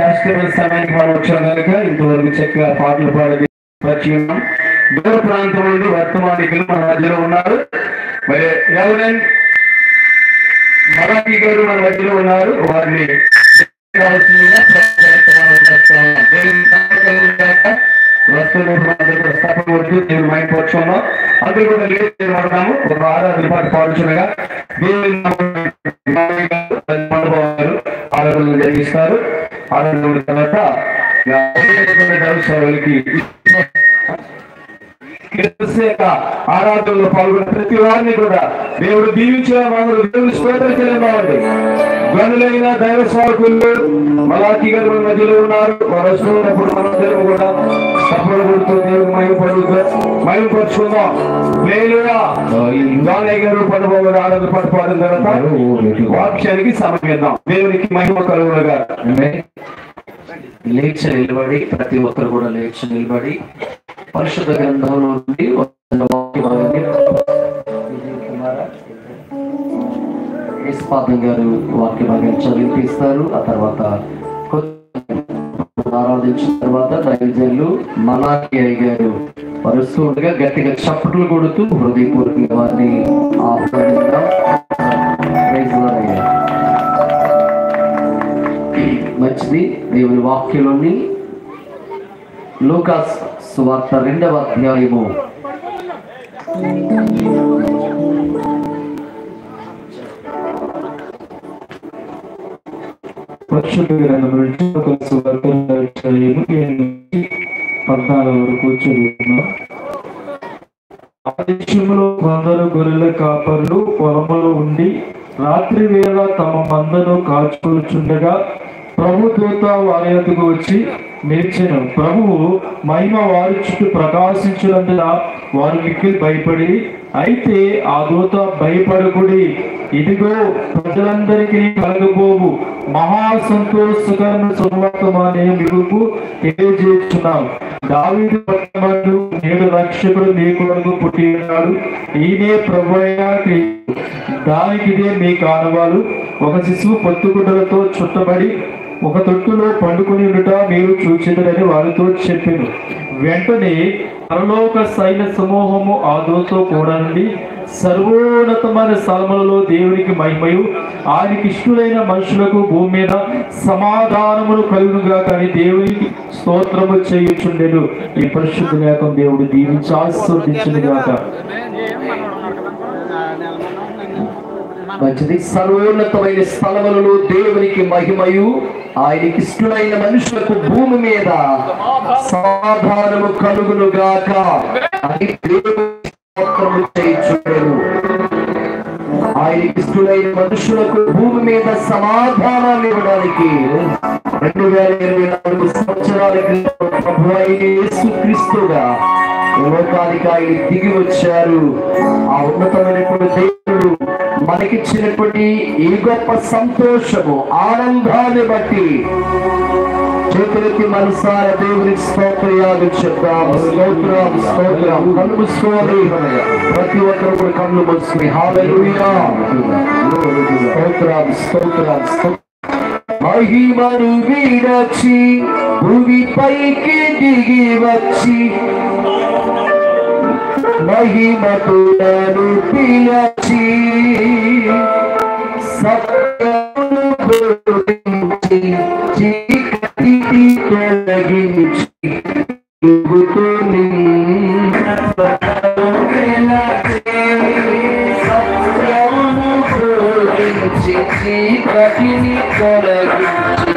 శాస్త్రీయ సమయానికి మనం వచ్చాం కనుక ఇంతవరకు చక్కగా పాటలు పాడి పరిచయం. దూర ప్రాంతం నుండి వర్తమానికులు మన మధ్యలో ఉన్నారు. మరి రెవరెండ్ మరాఠీ గారు మన మధ్యలో ఉన్నారు. వారిని దేవుడు మైపక్షంలో అందరూ కూడా లేదాము. ఒక ఆరాధన పాట పాడుచునగా ఆరాధనలు జరిగిస్తారు. ఆరాధన తర్వాత ఆరాధనలో పాల్గొన్న ప్రతి వారిని కూడా దేవుడు దీవించిన మనకు దేవుడు స్తోత్రం చెల్లించాలండి. గనులైన దైవ సేవకులు మలాఖీ గారు మధ్యలో ఉన్నారు. వారు వస్తున్నప్పుడు మనందరం కూడా తప్పుడు కొడుతూ దేవుడు మహిమపరుచుకుందాం. గానయ్య గారు పడబోయే ఆరాధన పాట పాడిన తర్వాత వాక్యానికి సమయం ఇద్దాం. దేవునికి మహిమ కలుగునుగా. లేచి నిలబడి ప్రతి ఒక్కరు కూడా లేచి నిలబడి పరిశుద్ధ గ్రంథంలో నుండి నిష్పాదం గారు వాక్య భాగం చదివిపిస్తారు. ఆ తర్వాత ఆరాధించిన తర్వాత నైవేద్యాలు మలాఖీ గారు వరుస్తూ ఉండగా గట్టిగా చప్పట్లు కొడుతూ హృదయపూర్వకంగా వారిని ఆహ్వానిద్దాం. మంచిది. దేవుని వాక్యంలోని లూకాస్ సువార్త 2వ అధ్యాయము 14 వరకు చదువుతున్నాం. ఆ దేశంలో కొందరు గొర్రెల కాపరులు పొలములో ఉండి రాత్రి వేళ తమ మందను కాచుకొనుచుండగా ప్రభు దూత వారి యొద్దకు వచ్చి నిలిచెను. ప్రభువు మహిమ వారి చుట్టూ ప్రకాశించినందున వారు మిక్కిలి భయపడి, అయితే ఆ దూత భయపడకుడి, ఇదిగో ప్రజలందరికీ కలగబోవు మహా సంతోషకరమైన సువర్తమానే మీకు తెలియజేస్తున్నాం. దావీదు పట్టణమందు నేడు రక్షకుడు మీ కొరకు పుట్టి ఉన్నాడు. ఈయనే ప్రభువైన క్రీస్తు. దానికిదే మీ కానవాలు. ఒక శిశువు పొత్తుగుడ్డలతో చుట్టబడి ఒక తొట్టులో పండుకొని ఉండుట మీరు చూచెదరని వారితో చెప్పాను. వెంటనే పరలోక సైన్య సమూహము ఆ దూతతో కూడా నుండి సర్వోన్నతమైన స్థలములలో దేవునికి మహిమయు ఆయనకి ఇష్టలైన మనుషులకు భూమి మీద సమాధానమును కలుగునుగా కానీ దేవునికి స్తోత్రము చేయుచుండెను. ఈ పరిశుద్ధ లేఖం దేవుడు దీవించి ఆశీర్వదించునుగాక. మంచిది. సర్వోన్నతమైన స్థలములలో దేవునికి మహిమయు ఆయనకి ఇష్టమైన మనుషులకు భూమి మీద సమాధానము కలుగునుగాక అని దేవుడు స్తోత్రము చేయుచుండెను. ఆయనకి ఇష్టమైన మనుషులకు భూమి మీద సమాధానాన్ని ఇవ్వడానికి 2024 సంవత్సరాల క్రితం ప్రభువైన యేసుక్రీస్తుగా లోకానికి ఆయన దిగి వచ్చారు. ఆ ఉన్నతమైనటువంటి దేవుడు మనకిచ్చినటువంటి ఈ గొప్ప సంతోషము ఆనందాన్ని బట్టి చేతులకి మనసార దేవునికి స్తోత్రయాలు చెప్తాం. స్తోత్రం స్తోత్రం. కళ్ళు మూసుకోవాలి. ప్రతి ఒక్కరు కూడా కళ్ళు మూసుకుని హల్లెలూయా స్తోత్రం స్తోత్రం స్తోత్రం. మహిమను విడచి భూమిపైకి దిగి వచ్చి మహిమతులను పిలచి సత్యమును బోధించి చీకటిని తొలగించి సత్యమును బోధించి చీకటిని తొలగించి